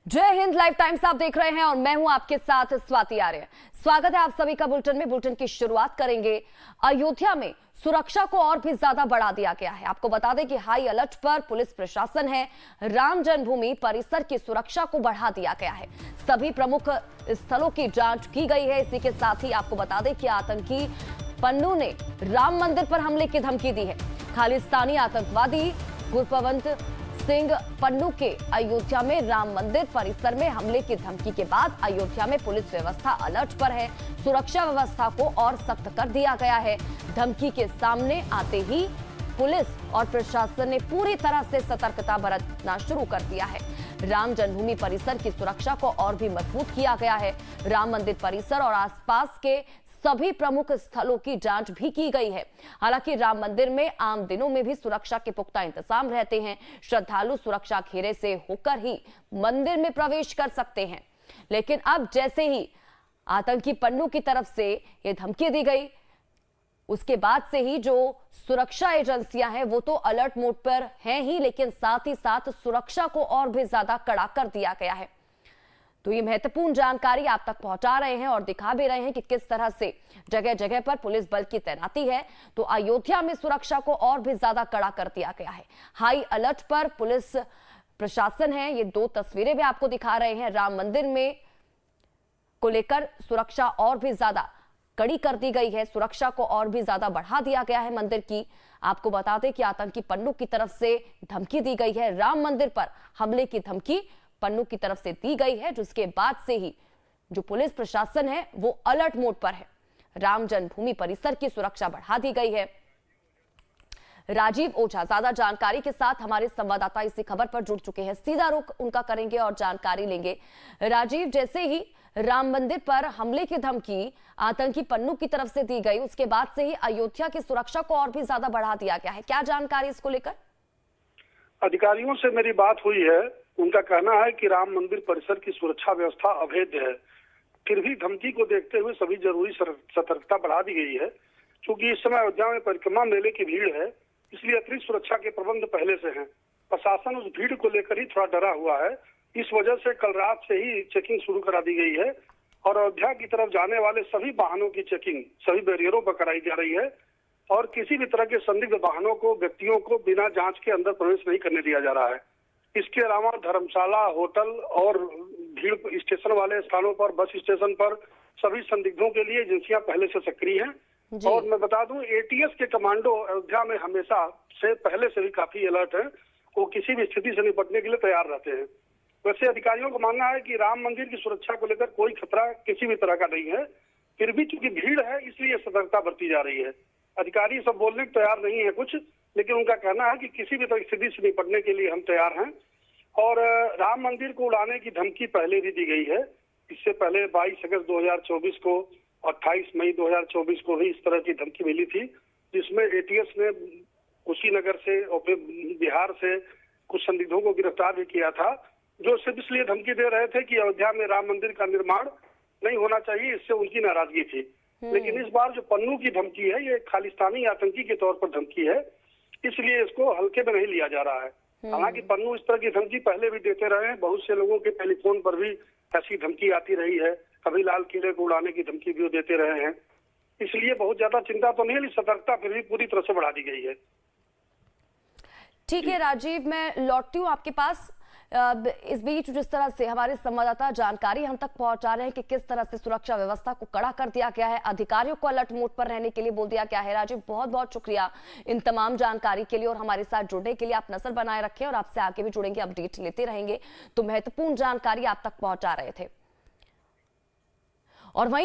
जय Hind. Live times आप देख रहे हैं और मैं हूं आपके साथ स्वाति आर्य। स्वागत है आप सभी का बुलेटिन में। बुलेटिन की शुरुआत करेंगे। अयोध्या में सुरक्षा को और भी ज्यादा बढ़ा दिया गया है। आपको बता दें कि हाई अलर्ट पर पुलिस प्रशासन है। राम जन्मभूमि परिसर की सुरक्षा को बढ़ा दिया गया है। सभी प्रमुख स्थलों की जांच की गई है। इसी के साथ ही आपको बता दें कि आतंकी पन्नू ने राम मंदिर पर हमले की धमकी दी है। खालिस्तानी आतंकवादी गुरपवंत सिंह पन्नू के अयोध्या में राम मंदिर परिसर में हमले की धमकी के बाद अयोध्या में पुलिस व्यवस्था अलर्ट पर है। सुरक्षा व्यवस्था को और सख्त कर दिया गया है। धमकी के सामने आते ही पुलिस और प्रशासन ने पूरी तरह से सतर्कता बरतना शुरू कर दिया है। राम जन्मभूमि परिसर की सुरक्षा को और भी मजबूत किया गया है। राम मंदिर परिसर और आसपास के सभी प्रमुख स्थलों की जांच भी की गई है। हालांकि राम मंदिर में आम दिनों में भी सुरक्षा के पुख्ता इंतजाम रहते हैं। श्रद्धालु सुरक्षा घेरे से होकर ही मंदिर में प्रवेश कर सकते हैं। लेकिन अब जैसे ही आतंकी पन्नू की तरफ से ये धमकी दी गई, उसके बाद से ही जो सुरक्षा एजेंसियां हैं वो तो अलर्ट मोड पर हैं ही, लेकिन साथ ही साथ सुरक्षा को और भी ज्यादा कड़ा कर दिया गया है। तो ये महत्वपूर्ण जानकारी आप तक पहुंचा रहे हैं और दिखा भी रहे हैं कि किस तरह से जगह जगह पर पुलिस बल की तैनाती है। तो अयोध्या में सुरक्षा को और भी ज्यादा कड़ा कर दिया गया है। हाई अलर्ट पर पुलिस प्रशासन है। ये दो तस्वीरें भी आपको दिखा रहे हैं। राम मंदिर में को लेकर सुरक्षा और भी ज्यादा कड़ी कर दी गई है। सुरक्षा को और भी ज्यादा बढ़ा दिया गया है मंदिर की। आपको बता दें कि आतंकी पन्नू की तरफ से धमकी दी गई है। राम मंदिर पर हमले की धमकी पन्नू की तरफ से दी गई है, जिसके बाद से ही जो पुलिस प्रशासन है वो अलर्ट मोड पर है। राम जन्मभूमि परिसर की सुरक्षा बढ़ा दी गई है। राजीव ओझा ज्यादा जानकारी के साथ हमारे संवाददाता इसी खबर पर जुड़ चुके हैं। सीधा रुख उनका करेंगे और जानकारी लेंगे। राजीव, जैसे ही राम मंदिर पर हमले की धमकी आतंकी पन्नू की तरफ से दी गई, उसके बाद से ही अयोध्या की सुरक्षा को और भी ज्यादा बढ़ा दिया गया है। क्या जानकारी इसको लेकर? अधिकारियों से मेरी बात हुई है। उनका कहना है कि राम मंदिर परिसर की सुरक्षा व्यवस्था अभेद्य है। फिर भी धमकी को देखते हुए सभी जरूरी सतर्कता बढ़ा दी गई है। क्योंकि इस समय अयोध्या में परिक्रमा मेले की भीड़ है, इसलिए अतिरिक्त सुरक्षा के प्रबंध पहले से हैं। प्रशासन उस भीड़ को लेकर ही थोड़ा डरा हुआ है। इस वजह से कल रात से ही चेकिंग शुरू करा दी गई है और अयोध्या की तरफ जाने वाले सभी वाहनों की चेकिंग सभी बैरियरों पर कराई जा रही है और किसी भी तरह के संदिग्ध वाहनों को, व्यक्तियों को बिना जांच के अंदर प्रवेश नहीं करने दिया जा रहा है। इसके अलावा धर्मशाला, होटल और भीड़ स्टेशन वाले स्थानों पर, बस स्टेशन पर सभी संदिग्धों के लिए एजेंसियां पहले से सक्रिय हैं। और मैं बता दूं, एटीएस के कमांडो अयोध्या में हमेशा से पहले से भी काफी अलर्ट हैं। वो किसी भी स्थिति से निपटने के लिए तैयार रहते हैं। वैसे अधिकारियों का मानना है कि राम मंदिर की सुरक्षा को लेकर कोई खतरा किसी भी तरह का नहीं है। फिर भी चूंकि भीड़ है इसलिए सतर्कता बरती जा रही है। अधिकारी सब बोलने को तैयार नहीं है कुछ, लेकिन उनका कहना है कि किसी भी तरह की स्थिति से निपटने के लिए हम तैयार हैं। और राम मंदिर को उड़ाने की धमकी पहले भी दी गई है। इससे पहले 22 अगस्त 2024 को, 28 मई 2024 को भी इस तरह की धमकी मिली थी, जिसमें एटीएस ने कुशीनगर से और फिर बिहार से कुछ संदिग्धों को गिरफ्तार भी किया था, जो सिर्फ इसलिए धमकी दे रहे थे कि अयोध्या में राम मंदिर का निर्माण नहीं होना चाहिए। इससे उनकी नाराजगी थी। लेकिन इस बार जो पन्नू की धमकी है ये खालिस्तानी आतंकी के तौर पर धमकी है, इसलिए इसको हल्के में नहीं लिया जा रहा है। हालांकि पन्नू इस तरह की धमकी पहले भी देते रहे हैं। बहुत से लोगों के टेलीफोन पर भी ऐसी धमकी आती रही है। कभी लाल किले को उड़ाने की धमकी भी वो देते रहे हैं। इसलिए बहुत ज्यादा चिंता तो नहीं है, सतर्कता फिर भी पूरी तरह से बढ़ा दी गई है। ठीक है राजीव, मैं लौटती हूँ आपके पास। इस बीच जिस तरह से हमारे संवाददाता जानकारी हम तक पहुंचा रहे हैं कि किस तरह से सुरक्षा व्यवस्था को कड़ा कर दिया गया है, अधिकारियों को अलर्ट मोड पर रहने के लिए बोल दिया गया है। राजीव, बहुत बहुत शुक्रिया इन तमाम जानकारी के लिए और हमारे साथ जुड़ने के लिए। आप नजर बनाए रखें और आपसे आगे भी जुड़ेंगे, अपडेट लेते रहेंगे। तो महत्वपूर्ण जानकारी आप तक पहुंचा रहे थे। और वहीं